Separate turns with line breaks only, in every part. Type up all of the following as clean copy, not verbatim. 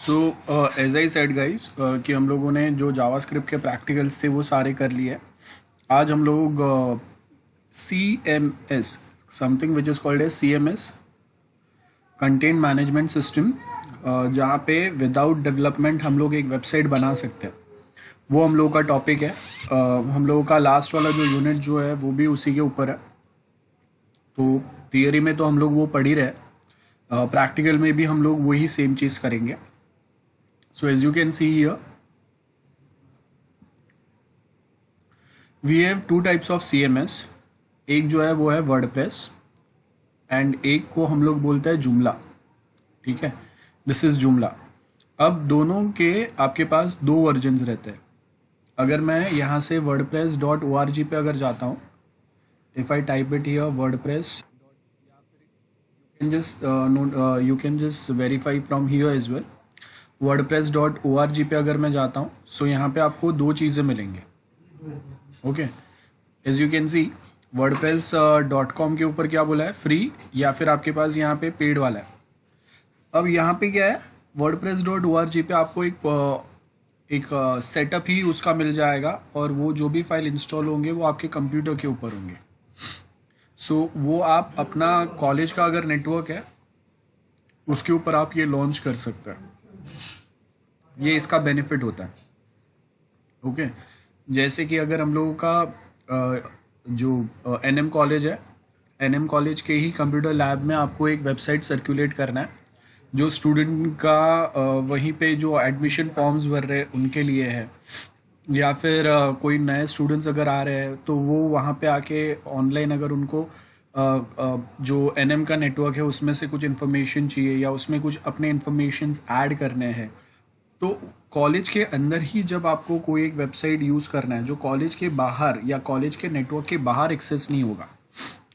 So as I said guys कि हम लोगों ने जो जावास्क्रिप्ट के प्रैक्टिकल्स थे वो सारे कर लिए। आज हम लोग C M S something which is called as C M S content management system, जहाँ पे विदाउट डेवलपमेंट हम लोग एक वेबसाइट बना सकते हैं, वो हम लोगों का टॉपिक है। हम लोगों का लास्ट वाला जो यूनिट जो है वो भी उसी के ऊपर है। तो थियरी में तो हम लोग वो पढ़ ही रहे, प्रैक्टिकल में भी हम लोग वही सेम चीज़ करेंगे। So as you can see here, we have two types of CMS। एक जो है वो है वर्डप्रेस एंड एक को हम लोग बोलते हैं जुमला। ठीक है, दिस इज जुमला। अब दोनों के आपके पास दो वर्जन्स रहते हैं। अगर मैं यहाँ से wordpress.org पे अगर जाता हूँ, if I type it here WordPress, you can just verify from here as well। wordpress.org पे अगर मैं जाता हूँ, सो यहाँ पे आपको दो चीज़ें मिलेंगे। Okay, as you can see wordpress.com के ऊपर क्या बोला है, फ्री, या फिर आपके पास यहाँ पे पेड वाला है। अब यहाँ पे क्या है, wordpress.org पे आपको एक सेटअप ही उसका मिल जाएगा, और वो जो भी फाइल इंस्टॉल होंगे वो आपके कंप्यूटर के ऊपर होंगे। सो वो आप अपना कॉलेज का अगर नेटवर्क है उसके ऊपर आप ये लॉन्च कर सकते हैं। ये इसका बेनिफिट होता है। ओके, जैसे कि अगर हम लोगों का जो एनएम कॉलेज है, एनएम कॉलेज के ही कंप्यूटर लैब में आपको एक वेबसाइट सर्कुलेट करना है जो स्टूडेंट का वहीं पे जो एडमिशन फॉर्म्स भर रहे हैं उनके लिए है, या फिर कोई नए स्टूडेंट्स अगर आ रहे हैं तो वो वहाँ पे आके ऑनलाइन अगर उनको जो एनएम का नेटवर्क है उसमें से कुछ इन्फॉर्मेशन चाहिए या उसमें कुछ अपने इन्फॉर्मेशन ऐड करने हैं, तो कॉलेज के अंदर ही जब आपको कोई एक वेबसाइट यूज़ करना है जो कॉलेज के बाहर या कॉलेज के नेटवर्क के बाहर एक्सेस नहीं होगा,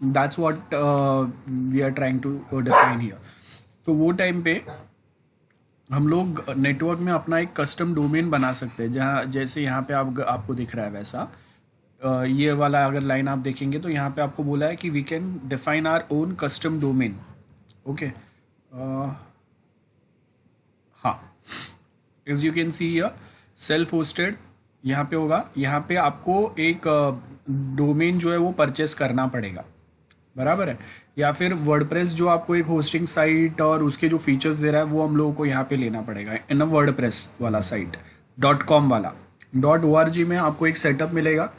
that's what we are trying to define here. तो वो टाइम पे हम लोग नेटवर्क में अपना एक कस्टम डोमेन बना सकते हैं, जहाँ जैसे यहाँ पे आपको दिख रहा है वैसा। ये वाला अगर लाइन आप देखेंगे तो यहाँ पे आपको बोला है कि we can define our own custom domain. Okay, हाँ, as you can see here self hosted यहाँ पे होगा। यहाँ पे आपको एक डोमेन जो है वो परचेस करना पड़ेगा, बराबर है, या फिर वर्डप्रेस जो आपको एक होस्टिंग साइट और उसके जो फीचर्स दे रहा है वो हम लोगों को यहाँ पे लेना पड़ेगा। इन वर्डप्रेस वाला साइट .com वाला .org में आपको एक सेटअप मिलेगा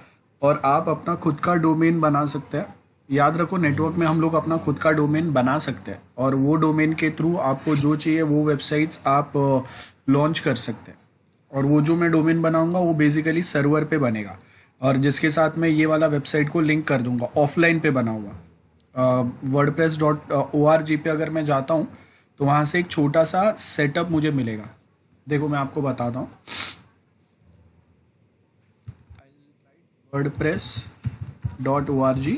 और आप अपना खुद का डोमेन बना सकते हैं। याद रखो, नेटवर्क में हम लोग अपना खुद का डोमेन बना सकते हैं और वो डोमेन के थ्रू आपको जो चाहिए वो वेबसाइट्स आप लॉन्च कर सकते हैं। और वो जो मैं डोमेन बनाऊंगा वो बेसिकली सर्वर पे बनेगा, और जिसके साथ मैं ये वाला वेबसाइट को लिंक कर दूंगा, ऑफलाइन पे बना हुआ। wordpress.org पे अगर मैं जाता हूँ तो वहाँ से एक छोटा सा सेटअप मुझे मिलेगा। देखो मैं आपको बताता हूँ, wordpress.org।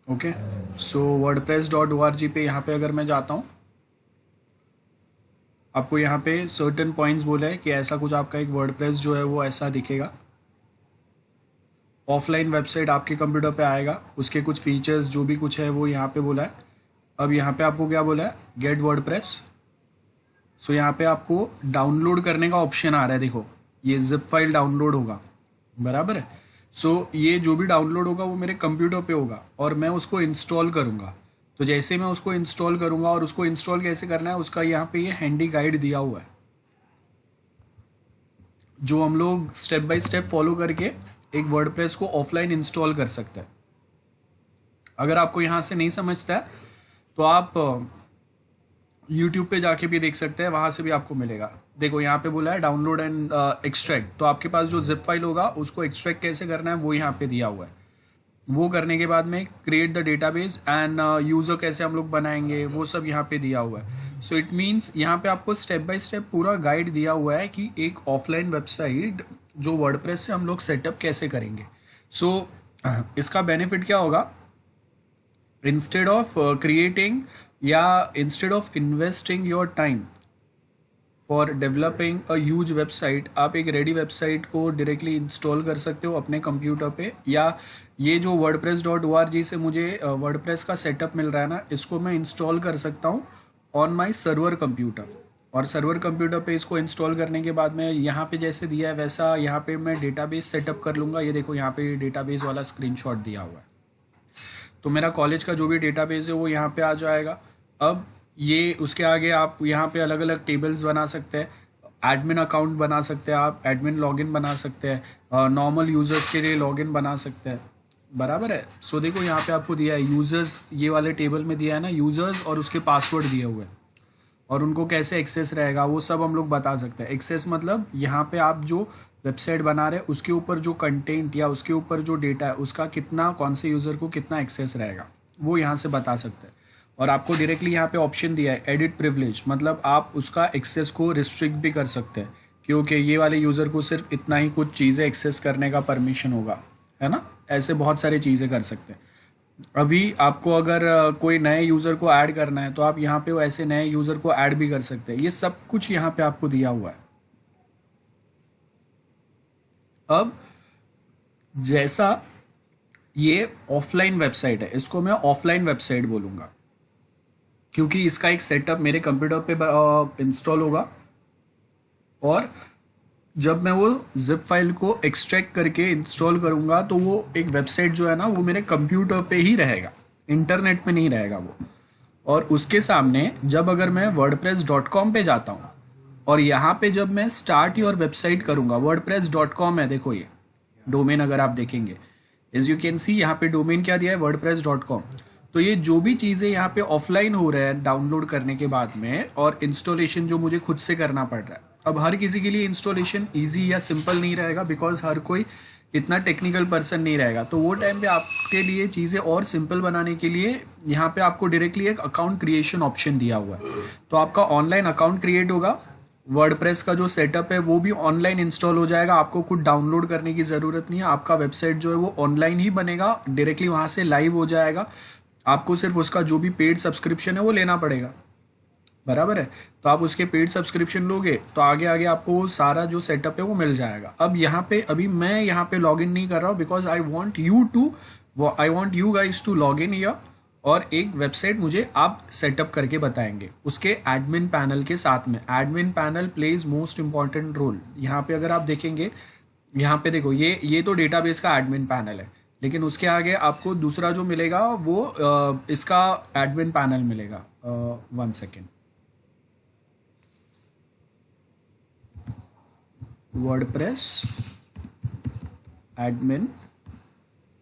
ओके, सो wordpress.org पे यहाँ पे अगर मैं जाता हूँ, आपको यहाँ पे सर्टेन पॉइंट्स बोला है कि ऐसा कुछ आपका एक वर्डप्रेस जो है वो ऐसा दिखेगा। ऑफलाइन वेबसाइट आपके कंप्यूटर पे आएगा, उसके कुछ फीचर्स जो भी कुछ है वो यहाँ पे बोला है। अब यहाँ पे आपको क्या बोला है, गेट वर्डप्रेस। सो यहाँ पे आपको डाउनलोड करने का ऑप्शन आ रहा है। देखो ये जिप फाइल डाउनलोड होगा, बराबर है। सो ये जो भी डाउनलोड होगा वो मेरे कंप्यूटर पे होगा और मैं उसको इंस्टॉल करूँगा। तो जैसे मैं उसको इंस्टॉल करूँगा, और उसको इंस्टॉल कैसे करना है उसका यहाँ पे ये हैंडी गाइड दिया हुआ है, जो हम लोग स्टेप बाय स्टेप फॉलो करके एक वर्डप्रेस को ऑफलाइन इंस्टॉल कर सकते हैं। अगर आपको यहाँ से नहीं समझता है तो आप यूट्यूब पे जाके भी देख सकते हैं, वहाँ से भी आपको मिलेगा। देखो यहाँ पे बोला है डाउनलोड एंड एक्सट्रैक्ट, तो आपके पास जो जिप फाइल होगा उसको एक्सट्रैक्ट कैसे करना है वो यहाँ पे दिया हुआ है। वो करने के बाद में create the database end user कैसे हम लोग बनाएंगे वो सब यहाँ पे दिया हुआ है। सो इट मीन्स यहाँ पे आपको स्टेप बाय स्टेप पूरा गाइड दिया हुआ है कि एक ऑफलाइन वेबसाइट जो वर्डप्रेस से हम लोग सेटअप कैसे करेंगे। सो इसका बेनिफिट क्या होगा, इंस्टेड ऑफ क्रिएटिंग या instead of investing your time for developing a huge website, आप एक रेडी वेबसाइट को डायरेक्टली इंस्टॉल कर सकते हो अपने कंप्यूटर पे। या ये जो wordpress.org से मुझे वर्डप्रेस का सेटअप मिल रहा है ना, इसको मैं इंस्टॉल कर सकता हूँ ऑन माई सर्वर कंप्यूटर। और सर्वर कंप्यूटर पे इसको इंस्टॉल करने के बाद में यहाँ पे जैसे दिया है वैसा यहाँ पे मैं डेटाबेस सेटअप कर लूँगा। ये देखो यहाँ पे डेटाबेस वाला स्क्रीनशॉट दिया हुआ है। तो मेरा कॉलेज का जो भी डेटाबेस है वो यहाँ पे आ जाएगा। अब ये उसके आगे आप यहाँ पे अलग अलग टेबल्स बना सकते हैं, एडमिन अकाउंट बना सकते हैं, आप एडमिन लॉगिन बना सकते हैं, नॉर्मल यूज़र्स के लिए लॉगिन बना सकते हैं, बराबर है। सो देखो यहाँ पे आपको दिया है यूज़र्स, ये वाले टेबल में दिया है ना यूज़र्स, और उसके पासवर्ड दिए हुए हैं और उनको कैसे एक्सेस रहेगा वो सब हम लोग बता सकते हैं। एक्सेस मतलब यहाँ पे आप जो वेबसाइट बना रहे हैं उसके ऊपर जो कंटेंट या उसके ऊपर जो डेटा है उसका कितना, कौन से यूज़र को कितना एक्सेस रहेगा वो यहाँ से बता सकते हैं। और आपको डायरेक्टली यहाँ पे ऑप्शन दिया है एडिट प्रिविलेज, मतलब आप उसका एक्सेस को रिस्ट्रिक्ट भी कर सकते हैं, क्योंकि ये वाले यूज़र को सिर्फ इतना ही कुछ चीज़ें एक्सेस करने का परमिशन होगा, है ना। ऐसे बहुत सारी चीज़ें कर सकते हैं। अभी आपको अगर कोई नए यूज़र को ऐड करना है तो आप यहाँ पे ऐसे नए यूज़र को ऐड भी कर सकते हैं। ये सब कुछ यहाँ पे आपको दिया हुआ है। अब जैसा ये ऑफलाइन वेबसाइट है, इसको मैं ऑफलाइन वेबसाइट बोलूँगा, क्योंकि इसका एक सेटअप मेरे कंप्यूटर पे इंस्टॉल होगा और जब मैं वो जिप फाइल को एक्सट्रैक्ट करके इंस्टॉल करूँगा तो वो एक वेबसाइट जो है ना वो मेरे कंप्यूटर पे ही रहेगा, इंटरनेट पे नहीं रहेगा वो। और उसके सामने जब अगर मैं wordpress.com पे जाता हूँ और यहाँ पे जब मैं स्टार्ट योर वेबसाइट करूँगा, wordpress.com है, देखो ये डोमेन अगर आप देखेंगे, एज यू कैन सी यहाँ पे डोमेन क्या दिया है wordpress.com। तो ये जो भी चीज़ें यहाँ पे ऑफलाइन हो रहा है डाउनलोड करने के बाद में और इंस्टॉलेशन जो मुझे खुद से करना पड़ रहा है, अब हर किसी के लिए इंस्टॉलेशन इजी या सिंपल नहीं रहेगा, बिकॉज हर कोई इतना टेक्निकल पर्सन नहीं रहेगा। तो वो टाइम पे आपके लिए चीज़ें और सिंपल बनाने के लिए यहाँ पे आपको डायरेक्टली एक अकाउंट क्रिएशन ऑप्शन दिया हुआ है। तो आपका ऑनलाइन अकाउंट क्रिएट होगा, वर्डप्रेस का जो सेटअप है वो भी ऑनलाइन इंस्टॉल हो जाएगा, आपको कुछ डाउनलोड करने की ज़रूरत नहीं है। आपका वेबसाइट जो है वो ऑनलाइन ही बनेगा, डायरेक्टली वहाँ से लाइव हो जाएगा। आपको सिर्फ उसका जो भी पेड सब्सक्रिप्शन है वो लेना पड़ेगा, बराबर है। तो आप उसके पेड सब्सक्रिप्शन लोगे तो आगे आगे आपको वो सारा जो सेटअप है वो मिल जाएगा। अब यहाँ पे अभी मैं यहाँ पे लॉगिन नहीं कर रहा हूँ, because I want you guys to log in here, और एक वेबसाइट मुझे आप सेटअप करके बताएंगे उसके एडमिन पैनल के साथ में। Admin panel plays most important role. यहाँ पे अगर आप देखेंगे, यहाँ पे देखो ये तो डेटाबेस का एडमिन पैनल है, लेकिन उसके आगे आपको दूसरा जो मिलेगा वो इसका एडमिन पैनल मिलेगा। 1 सेकेंड, वर्डप्रेस एडमिन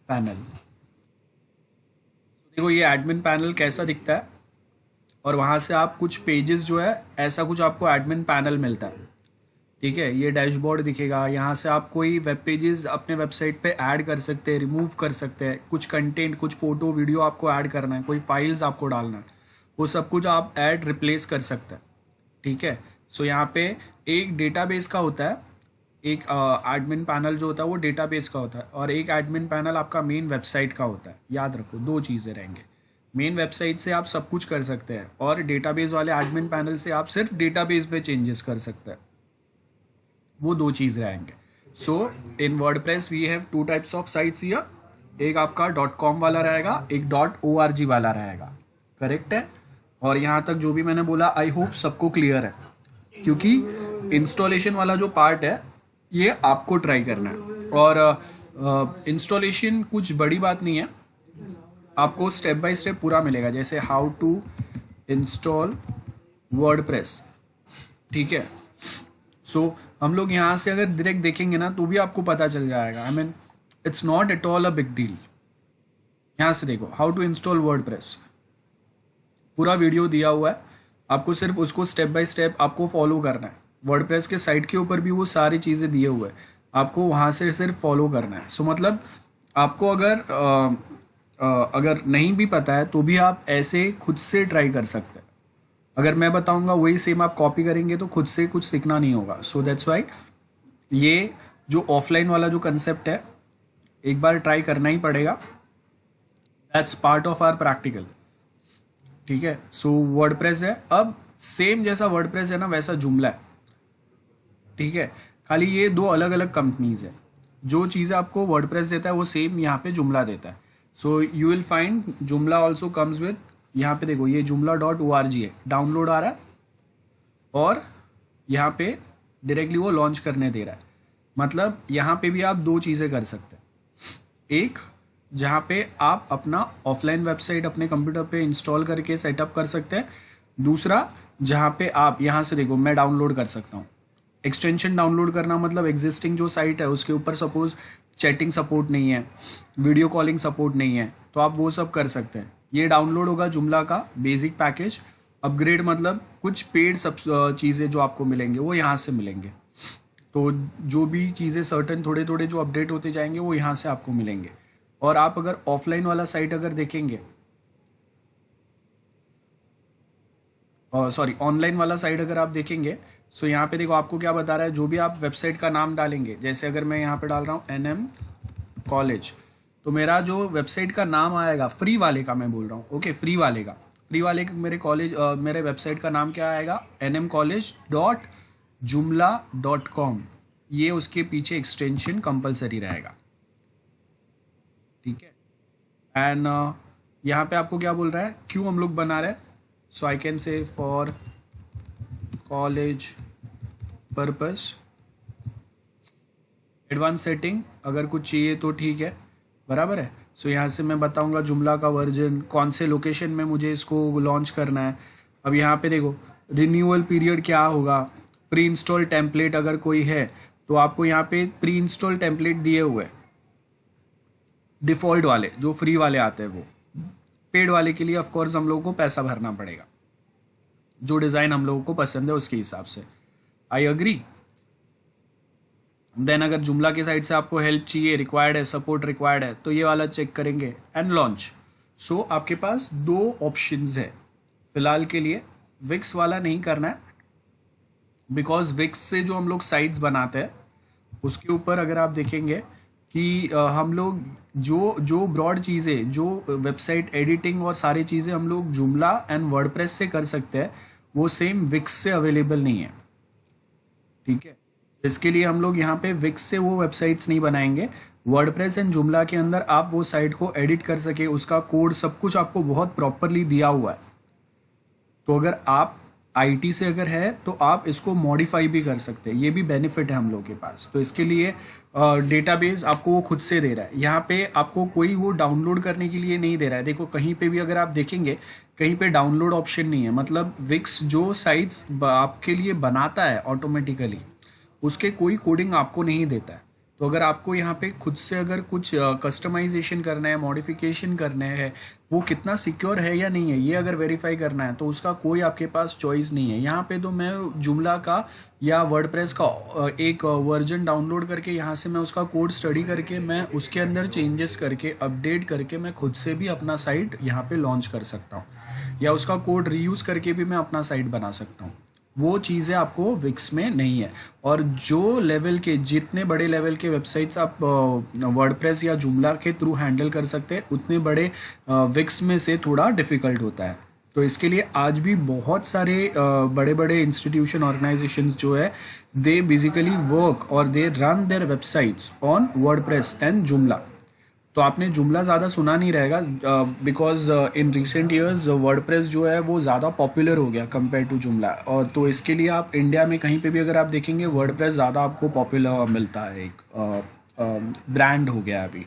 पैनल। देखो ये एडमिन पैनल कैसा दिखता है, और वहाँ से आप कुछ पेजेस जो है ऐसा कुछ आपको एडमिन पैनल मिलता है, ठीक है। ये डैशबोर्ड दिखेगा, यहाँ से आप कोई वेब पेजेस अपने वेबसाइट पे ऐड कर सकते हैं, रिमूव कर सकते हैं, कुछ कंटेंट, कुछ फोटो वीडियो आपको ऐड करना है, कोई फाइल्स आपको डालना है, वो सब कुछ आप ऐड रिप्लेस कर सकते हैं, ठीक है। सो यहाँ पे एक डेटाबेस का होता है, एक एडमिन पैनल जो होता है वो डेटाबेस का होता है, और एक एडमिन पैनल आपका मेन वेबसाइट का होता है। याद रखो, दो चीज़ें रहेंगे। मेन वेबसाइट से आप सब कुछ कर सकते हैं, और डेटाबेस वाले एडमिन पैनल से आप सिर्फ डेटाबेस पे चेंजेस कर सकते हैं, वो दो चीज़ रहेंगे। So in WordPress we have 2 types of sites here, एक आपका .com वाला रहेगा, एक .org वाला रहेगा, करेक्ट है। और यहाँ तक जो भी मैंने बोला आई होप सबको क्लियर है, क्योंकि इंस्टॉलेशन वाला जो पार्ट है ये आपको ट्राई करना है। और इंस्टॉलेशन कुछ बड़ी बात नहीं है, आपको स्टेप बाय स्टेप पूरा मिलेगा, जैसे हाउ टू इंस्टॉल वर्डप्रेस, ठीक है। सो हम लोग यहाँ से अगर डायरेक्ट देखेंगे ना तो भी आपको पता चल जाएगा। I mean it's not at all a big deal. यहाँ से देखो हाउ टू इंस्टॉल वर्डप्रेस, पूरा वीडियो दिया हुआ है, आपको सिर्फ उसको स्टेप बाय स्टेप आपको फॉलो करना है। वर्डप्रेस के साइट के ऊपर भी वो सारी चीज़ें दिए हुए हैं, आपको वहाँ से सिर्फ फॉलो करना है। सो मतलब आपको अगर नहीं भी पता है तो भी आप ऐसे खुद से ट्राई कर सकते हैं। अगर मैं बताऊंगा वही सेम आप कॉपी करेंगे तो खुद से कुछ सीखना नहीं होगा। सो दैट्स वाई ये जो ऑफलाइन वाला जो कंसेप्ट है एक बार ट्राई करना ही पड़ेगा, that's part of our practical, ठीक है। सो वर्डप्रेस है, अब सेम जैसा वर्डप्रेस है ना वैसा जुमला है, ठीक है। खाली ये दो अलग अलग कंपनीज है, जो चीज़ें आपको वर्डप्रेस देता है वो सेम यहाँ पे जुमला देता है। सो यू विल फाइंड जुमला ऑल्सो कम्स विद, यहाँ पे देखो ये जुमला .org है, डाउनलोड आ रहा है, और यहाँ पे डायरेक्टली वो लॉन्च करने दे रहा है। मतलब यहाँ पे भी आप दो चीज़ें कर सकते हैं। एक, जहाँ पे आप अपना ऑफलाइन वेबसाइट अपने कंप्यूटर पे इंस्टॉल करके सेटअप कर सकते हैं। दूसरा, जहाँ पे आप यहाँ से देखो, मैं डाउनलोड कर सकता हूँ। एक्सटेंशन डाउनलोड करना मतलब एग्जिस्टिंग जो साइट है उसके ऊपर सपोज चैटिंग सपोर्ट नहीं है, वीडियो कॉलिंग सपोर्ट नहीं है, तो आप वो सब कर सकते हैं। ये डाउनलोड होगा जुमला का बेसिक पैकेज। अपग्रेड मतलब कुछ पेड सब चीज़ें जो आपको मिलेंगे वो यहाँ से मिलेंगे। तो जो भी चीज़ें सर्टन थोड़े थोड़े जो अपडेट होते जाएंगे वो यहाँ से आपको मिलेंगे। और आप अगर ऑफलाइन वाला साइट अगर देखेंगे, सॉरी ऑनलाइन वाला साइट अगर आप देखेंगे, सो यहाँ पे देखो आपको क्या बता रहा है। जो भी आप वेबसाइट का नाम डालेंगे, जैसे अगर मैं यहाँ पे डाल रहा हूँ NM कॉलेज, तो मेरा जो वेबसाइट का नाम आएगा, फ्री वाले का मैं बोल रहा हूँ, ओके, फ्री वाले का, फ्री वाले का मेरे कॉलेज मेरे वेबसाइट का नाम क्या आएगा, nmcollege.joomla.com। ये उसके पीछे एक्सटेंशन कंपलसरी रहेगा, ठीक है। एंड यहाँ पे आपको क्या बोल रहा है, क्यों हम लोग बना रहे हैं। So I can say for college purpose, advance setting अगर कुछ चाहिए तो ठीक है, बराबर है। सो यहाँ से मैं बताऊंगा जुमला का वर्जन, कौन से लोकेशन में मुझे इसको लॉन्च करना है। अब यहाँ पे देखो रिन्यूअल पीरियड क्या होगा, प्री इंस्टॉल टेम्पलेट अगर कोई है तो आपको यहाँ पे प्री इंस्टॉल टेम्पलेट दिए हुए हैं। डिफ़ॉल्ट वाले जो फ्री वाले आते हैं वो, पेड वाले के लिए ऑफ कोर्स हम लोगों को पैसा भरना पड़ेगा, जो डिज़ाइन हम लोगों को पसंद है उसके हिसाब से। I agree. देन अगर जुमला के साइड से आपको हेल्प चाहिए, रिक्वायर्ड है, सपोर्ट रिक्वायर्ड है, तो ये वाला चेक करेंगे एंड लॉन्च। सो आपके पास दो ऑप्शंस है फिलहाल के लिए। विक्स वाला नहीं करना है, बिकॉज विक्स से जो हम लोग साइट्स बनाते हैं उसके ऊपर अगर आप देखेंगे कि हम लोग जो जो ब्रॉड चीज़ें, जो वेबसाइट एडिटिंग और सारी चीज़ें हम लोग जुमला एंड वर्डप्रेस से कर सकते हैं, वो सेम विक्स से अवेलेबल नहीं है, ठीक है। इसके लिए हम लोग यहाँ पे विक्स से वो वेबसाइट्स नहीं बनाएंगे। वर्डप्रेस एंड जुमला के अंदर आप वो साइट को एडिट कर सके, उसका कोड सब कुछ आपको बहुत प्रॉपरली दिया हुआ है। तो अगर आप आईटी से अगर है तो आप इसको मॉडिफाई भी कर सकते हैं, ये भी बेनिफिट है हम लोग के पास। तो इसके लिए डेटाबेस आपको वो खुद से दे रहा है, यहाँ पे आपको कोई वो डाउनलोड करने के लिए नहीं दे रहा है। देखो कहीं पे भी अगर आप देखेंगे कहीं पे डाउनलोड ऑप्शन नहीं है, मतलब विक्स जो साइट्स आपके लिए बनाता है ऑटोमेटिकली, उसके कोई कोडिंग आपको नहीं देता है। तो अगर आपको यहाँ पे खुद से अगर कुछ कस्टमाइजेशन करना है, मॉडिफिकेशन करने हैं, वो कितना सिक्योर है या नहीं है ये अगर वेरीफाई करना है, तो उसका कोई आपके पास चॉइस नहीं है। यहाँ पे तो मैं जुमला का या वर्डप्रेस का एक वर्जन डाउनलोड करके यहाँ से मैं उसका कोड स्टडी करके मैं उसके अंदर चेंजेस करके अपडेट करके मैं खुद से भी अपना साइट यहाँ पे लॉन्च कर सकता हूँ, या उसका कोड रीयूज़ करके भी मैं अपना साइट बना सकता हूँ। वो चीज़ें आपको विक्स में नहीं है। और जो लेवल के, जितने बड़े लेवल के वेबसाइट्स आप वर्डप्रेस या जुमला के थ्रू हैंडल कर सकते हैं, उतने बड़े विक्स में से थोड़ा डिफ़िकल्ट होता है। तो इसके लिए आज भी बहुत सारे बड़े बड़े इंस्टीट्यूशन ऑर्गेनाइजेशंस जो है, दे बेसिकली वर्क और they run there websites on WordPress and जुमला। तो आपने जुमला ज़्यादा सुना नहीं रहेगा, because in recent years WordPress जो है वो ज़्यादा पॉपुलर हो गया कंपेयर टू जुमला। और तो इसके लिए आप इंडिया में कहीं पे भी अगर आप देखेंगे वर्डप्रेस ज़्यादा आपको पॉपुलर मिलता है, एक ब्रांड हो गया अभी।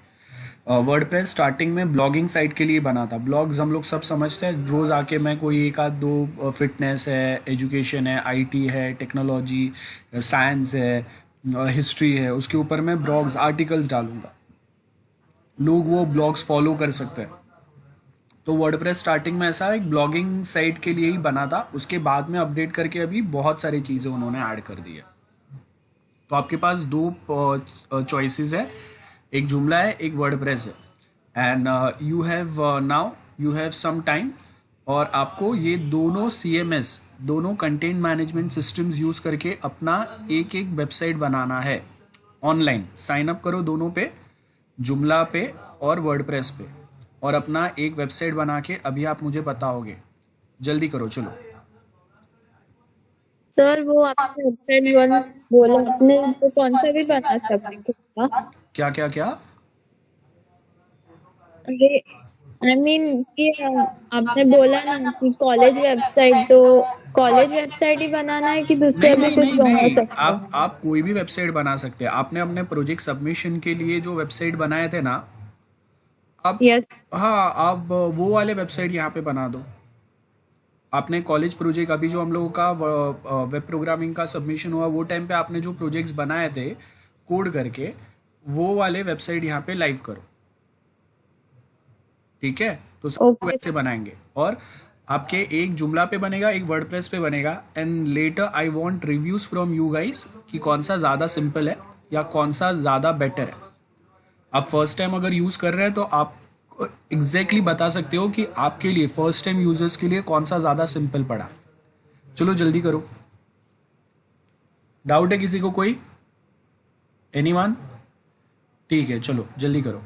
वर्डप्रेस स्टार्टिंग में ब्लॉगिंग साइट के लिए बना था। ब्लॉग्स हम लोग सब समझते हैं, रोज़ आके मैं कोई एक आध दो, फिटनेस है, एजुकेशन है, आईटी है, टेक्नोलॉजी, साइंस है, हिस्ट्री है, उसके ऊपर मैं ब्लॉग्स आर्टिकल्स डालूंगा, लोग वो ब्लॉग्स फॉलो कर सकते हैं। तो वर्डप्रेस स्टार्टिंग में ऐसा एक ब्लॉगिंग साइट के लिए ही बना था, उसके बाद में अपडेट करके अभी बहुत सारी चीज़ें उन्होंने ऐड कर दी है। तो आपके पास दो चॉइसेस है, एक जुमला है, एक वर्डप्रेस है। And you have now you have some time, और आपको ये दोनों CMS, दोनों कंटेंट मैनेजमेंट सिस्टम्स यूज़ करके अपना एक एक वेबसाइट बनाना है। ऑनलाइन साइन अप करो दोनों पे, जुमला पे और वर्डप्रेस पे, और अपना एक वेबसाइट बना के अभी आप मुझे बताओगे। जल्दी करो चलो।
सर वो आपने वेबसाइट वन बोला, आपने तो कौन सा भी बना सकते हैं क्या?
क्या क्या क्या?
अरे आई मीन कि आपने बोला ना कि कॉलेज वेबसाइट, तो कॉलेज वेबसाइट ही बनाना है कि दूसरा
नहीं
भी
नहीं
कुछ
नहीं
बना
नहीं,
सकते हैं?
आप कोई भी वेबसाइट बना सकते हैं। आपने अपने प्रोजेक्ट सबमिशन के लिए जो वेबसाइट बनाए थे ना, आप,
यस।
हाँ, आप वो वाले वेबसाइट यहाँ पे बना दो। आपने कॉलेज प्रोजेक्ट, अभी जो हम लोगों का वेब प्रोग्रामिंग का सबमिशन हुआ, वो टाइम पे आपने जो प्रोजेक्ट्स बनाए थे कोड करके, वो वाले वेबसाइट यहाँ पे लाइव करो। ठीक है, तो सब लोग
ओके।
वैसे बनाएंगे। और आपके एक जुमला पे बनेगा, एक वर्डप्रेस पे बनेगा। And later I want reviews from you guys कि कौन सा ज़्यादा सिंपल है या कौन सा ज़्यादा बेटर है। आप फर्स्ट टाइम अगर यूज़ कर रहे हैं तो आप एग्जैक्टली बता सकते हो कि आपके लिए, फर्स्ट टाइम यूजर्स के लिए कौन सा ज़्यादा सिंपल पड़ा। चलो जल्दी करो। डाउट है किसी को कोई? एनीवन? ठीक है, चलो जल्दी करो।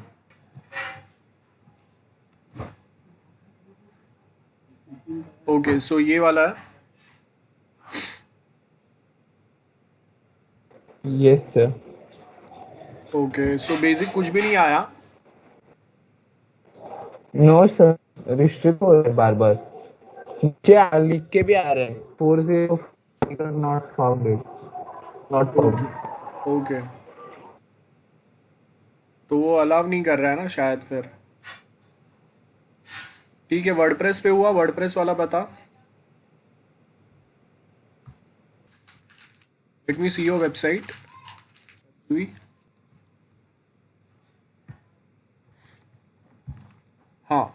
ओके, सो ये वाला है।
Yes sir.
Okay, so basic कुछ भी नहीं आया।
नो सर, रिस्ट्रिक्ट हो रहे बार बार, नीचे लिख के भी आ रहे हैं 40 not founded, not
okay.
Found.
Okay, तो वो अलाउ नहीं कर रहा है ना शायद फिर। ठीक है, वर्डप्रेस पे हुआ, वर्डप्रेस वाला बता। Let me see your website. हाँ,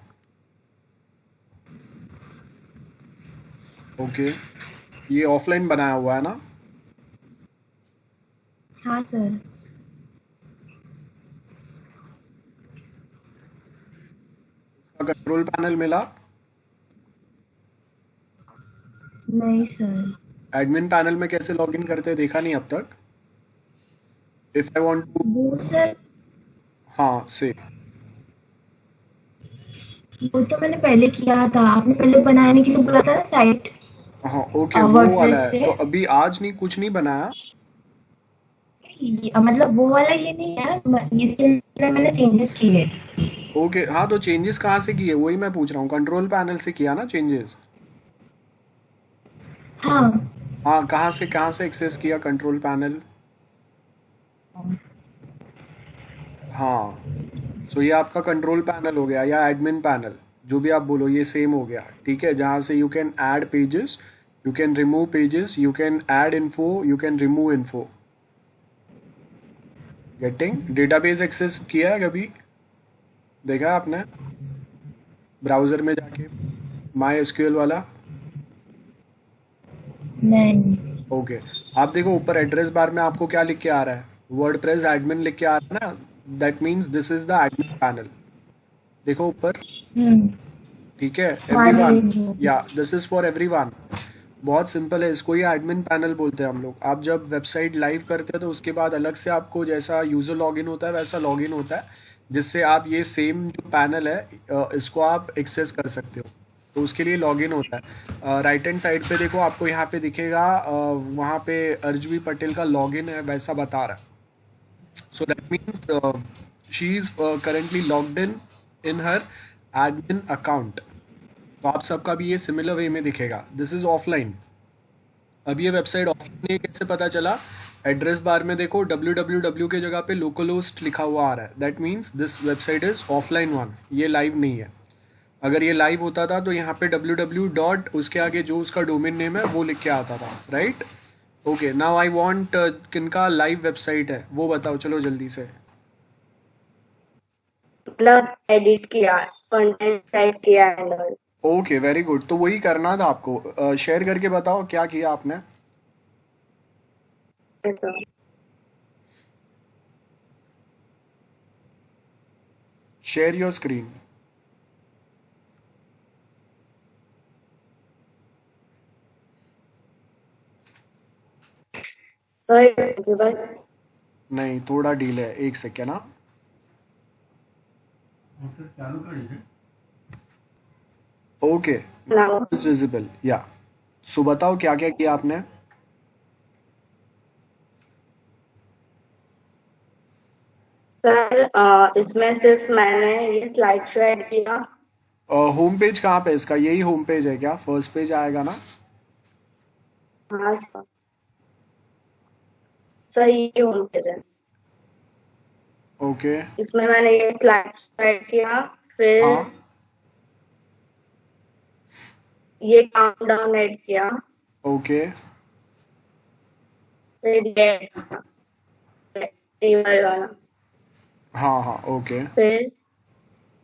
ओके, ये ऑफलाइन बनाया हुआ है ना?
हाँ सर।
इसका कंट्रोल पैनल मिला?
नहीं सर।
एडमिन पैनल में कैसे लॉगिन करते हैं देखा नहीं अब तक? इफ आई वांट टू,
वो सर,
हाँ से,
वो तो मैंने पहले किया था। आपने पहले बनाने के लिए बोला था ना साइट,
हाँ ओके, वो वाला
वर्डप्रेस
है
से।
तो अभी आज नहीं, कुछ नहीं बनाया।
मतलब वो वाला ये नहीं है, इसके अंदर मैंने चेंजेस किए।
ओके, हाँ, तो चेंजेस कहाँ से किए वही मैं पूछ रहा हूँ। कंट्रोल पैनल से किया ना चेंजेस?
हाँ।
हाँ, कहाँ से एक्सेस किया कंट्रोल पैनल? हाँ, सो ये आपका कंट्रोल पैनल हो गया या एडमिन पैनल, जो भी आप बोलो, ये सेम हो गया। ठीक है, जहाँ से you can add pages, you can remove pages, you can add info, you can remove info. Getting? Database access किया है कभी? देखा है आपने ब्राउजर में जाके माई एसक्यूएल वाला?
नहीं।
ओके, आप देखो ऊपर एड्रेस बार में आपको क्या लिख के आ रहा है? वर्डप्रेस एडमिन लिख के आ रहा है ना? That means this is the admin panel. देखो ऊपर।
हम्म।
ठीक है,
हाँ
एवरीवन,
नहीं।
या दिस इज फॉर एवरीवन। बहुत सिंपल है, इसको ही एडमिन पैनल बोलते हैं हम लोग। आप जब वेबसाइट लाइव करते हैं तो उसके बाद अलग से आपको जैसा यूजर लॉगिन होता है वैसा लॉगिन होता है, जिससे आप ये सेम जो पैनल है इसको आप एक्सेस कर सकते हो। तो उसके लिए लॉगिन होता है। राइट हैंड साइड पे देखो, आपको यहाँ पे दिखेगा, वहाँ पे अर्जवी पटेल का लॉगिन है वैसा बता रहा है। So that means she is currently logged in her admin account. तो आप सबका भी ये सिमिलर वे में दिखेगा। This is offline. अब ये वेबसाइट ऑफलाइन है कैसे पता चला? एड्रेस बार में देखो www के जगह पे लोकलहोस्ट लिखा हुआ आ रहा है। That means this website is offline one, ये लाइव नहीं है। अगर ये लाइव होता था तो यहाँ पे www डॉट उसके आगे जो उसका डोमेन नेम है वो लिख के आता था, right? Okay, now I want, किनका लाइव वेबसाइट है वो बताओ चलो जल्दी से।
मतलब एडिट किया, कंटेंट सेट किया and all.
Okay, very good. तो वही करना था आपको। शेयर करके बताओ क्या किया आपने।
ऐसा।
Share your screen.
पॉसिबल।
नहीं, थोड़ा डीले है, एक सेकेंड। हाँ, ओके,
नाउ
इज विजिबल, या। सो बताओ क्या क्या किया आपने।
सर, इसमें सिर्फ मैंने ये स्लाइड शो ऐड किया
होम पेज कहाँ पे है इसका? यही होम पेज है क्या? फर्स्ट पेज आएगा ना?
हाँ सर, सर ये होम पेज है।
ओके।
इसमें मैंने ये स्लाइड ऐड किया, फिर
हाँ
ये काउंटडाउन ऐड किया,
ओके।
फिर ये टेबल वाला,
हाँ हाँ ओके।
फिर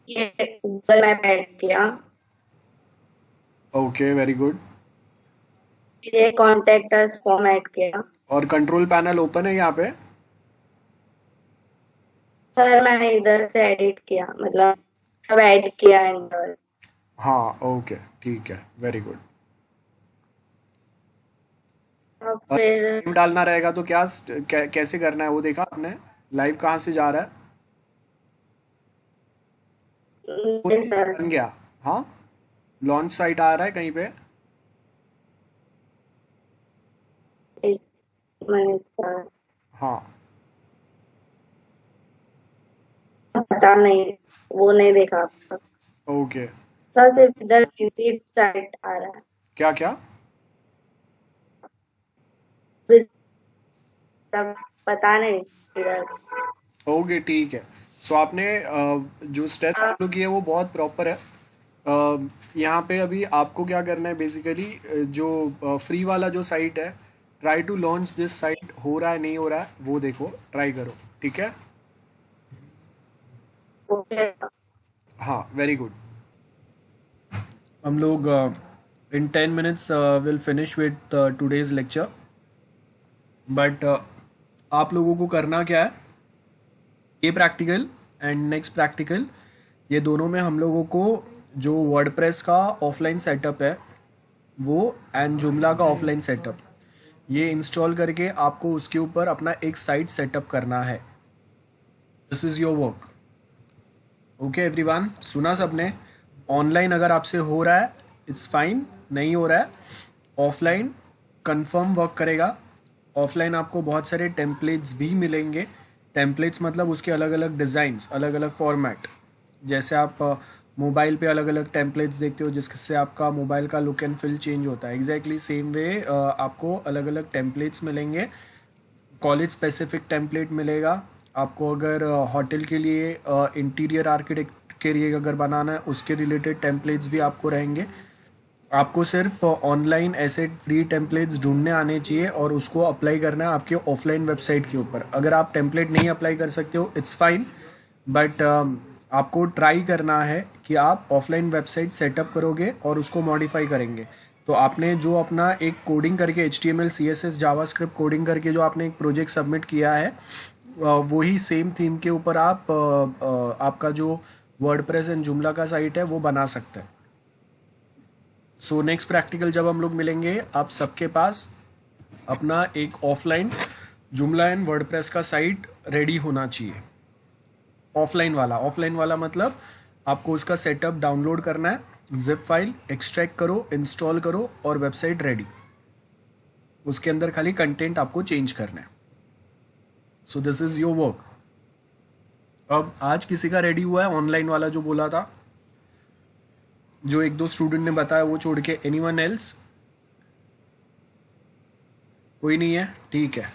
ये गूगल मैप ऐड किया,
ओके वेरी गुड।
फिर ये कॉन्टेक्ट अस फॉर्म ऐड किया।
और कंट्रोल पैनल ओपन है यहाँ पे?
सर मैंने इधर से एडिट किया, मतलब सब ऐड किया अंदर।
हाँ ओके ठीक है वेरी गुड।
और
और
फिर
टाइम डालना रहेगा तो कैसे करना है वो देखा आपने? लाइव कहाँ से जा रहा है? वो
नहीं सर,
बन गया। हाँ लॉन्च साइट आ रहा है कहीं पे?
एक मिनट सर,
हाँ
पता नहीं, वो नहीं देखा अब तक।
ओके।
सर सिर्फ इधर विजिट साइट आ रहा है,
क्या क्या?
तब पता नहीं इधर से।
ओके ठीक है। सो आपने जो स्टेप फॉलो किए वो बहुत प्रॉपर है। यहाँ पे अभी आपको क्या करना है बेसिकली, जो फ्री वाला जो साइट है, try to launch this site, हो रहा है नहीं हो रहा है वो देखो, ट्राई करो ठीक है।
ओके
हाँ वेरी गुड। हम लोग इन 10 minutes will finish with today's lecture. But आप लोगों को करना क्या है, ये प्रैक्टिकल एंड नेक्स्ट प्रैक्टिकल, ये दोनों में हम लोगों को जो वर्डप्रेस का ऑफलाइन सेटअप है वो एंड जुमला का ऑफलाइन सेटअप, ये इंस्टॉल करके आपको उसके ऊपर अपना एक साइट सेटअप करना है। This is your work. Okay everyone, सुना सबने? ऑनलाइन अगर आपसे हो रहा है इट्स फाइन, नहीं हो रहा है ऑफलाइन कंफर्म वर्क करेगा। ऑफलाइन आपको बहुत सारे टेम्पलेट्स भी मिलेंगे। टेम्पलेट्स मतलब उसके अलग अलग डिज़ाइंस, अलग अलग फॉर्मेट। जैसे आप मोबाइल पे अलग अलग टेम्पलेट्स देखते हो जिससे आपका मोबाइल का लुक एंड फील चेंज होता है, एग्जैक्टली सेम वे आपको अलग अलग टेम्पलेट्स मिलेंगे। कॉलेज स्पेसिफिक टेम्पलेट मिलेगा आपको। अगर होटल के लिए इंटीरियर आर्किटेक्ट के लिए अगर बनाना है उसके रिलेटेड टेम्पलेट्स भी आपको रहेंगे। आपको सिर्फ ऑनलाइन ऐसे फ्री टेम्पलेट्स ढूंढने आने चाहिए और उसको अप्लाई करना है आपके ऑफलाइन वेबसाइट के ऊपर। अगर आप टेम्पलेट नहीं अप्लाई कर सकते हो इट्स फाइन, बट आपको ट्राई करना है कि आप ऑफलाइन वेबसाइट सेटअप करोगे और उसको मॉडिफाई करेंगे। तो आपने जो अपना एक कोडिंग करके HTML CSS जावास्क्रिप्ट कोडिंग करके जो आपने एक प्रोजेक्ट सबमिट किया है, वही सेम थीम के ऊपर आप आपका जो वर्डप्रेस एंड जुमला का साइट है वो बना सकते हैं। सो नेक्स्ट प्रैक्टिकल जब हम लोग मिलेंगे आप सबके पास अपना एक ऑफलाइन जुमला एंड वर्डप्रेस का साइट रेडी होना चाहिए। ऑफलाइन वाला मतलब आपको उसका सेटअप डाउनलोड करना है, जिप फाइल एक्सट्रैक्ट करो, इंस्टॉल करो और वेबसाइट रेडी। उसके अंदर खाली कंटेंट आपको चेंज करना है। So this is your work. अब आज किसी का रेडी हुआ है ऑनलाइन वाला जो बोला था, जो एक दो स्टूडेंट ने बताया वो छोड़ के? Anyone else? कोई नहीं है? ठीक है।